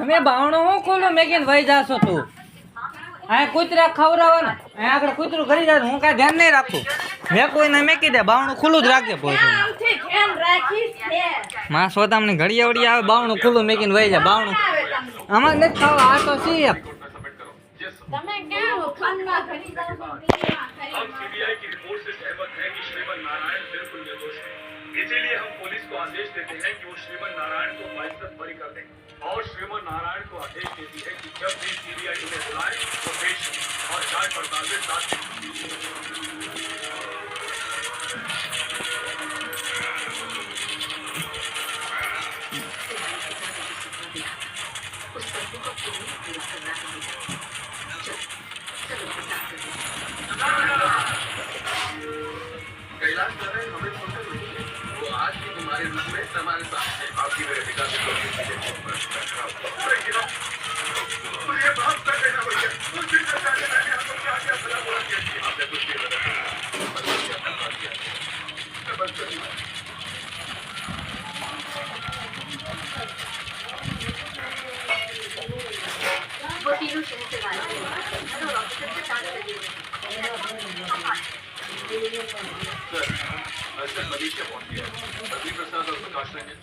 તમે બાવણો હું ખોલો મેકીને વહી જાશો તું આ કૂતરા ખવડાવવાના આ આગળ કૂતરું ઘરી જાય હું કાંઈ ધ્યાન નહીં રાખું મેં કોઈને મેકી દે બાવણું ખુલ્લું જ રાખજે પોતે માં સોદામની ઘડિયા વળી આવે બાવણું ખુલ્લું મેકીને વહી જાય બાવણું આમાં નથી ખાવા આ તો સી તમે કેમ ફોનમાં ઘડી જાવ છો हम सीबीआई की रिपोर्ट से सहमत हैं कि श्रीमन नारायण बिल्कुल निर्दोष है। इसीलिए हम पुलिस को आदेश देते हैं कि वो श्रीमन नारायण को बाइज्जत बरी कर दें और श्रीमन नारायण को आदेश देती है कि जब भी सीबीआई उन्हें बुलाए तो पेश और जांच पड़ताल में साथ कैलाश नारायण हमें छोड़कर नहीं है। वो आज भी तुम्हारे रूप में हमारे साथ है। आपकी मेरे पिता से ये बात कर देना भैया कुछ दिन से पहले मैंने आपको क्या क्या भला बुरा किया आपने कुछ भी बताया मैं बंद कर दूंगा वो तीनों शहर से गायब हो गए और ऑफिसर से बात कर रही सर मनीष पहुंच गया रवि प्रसाद और प्रकाश रंजन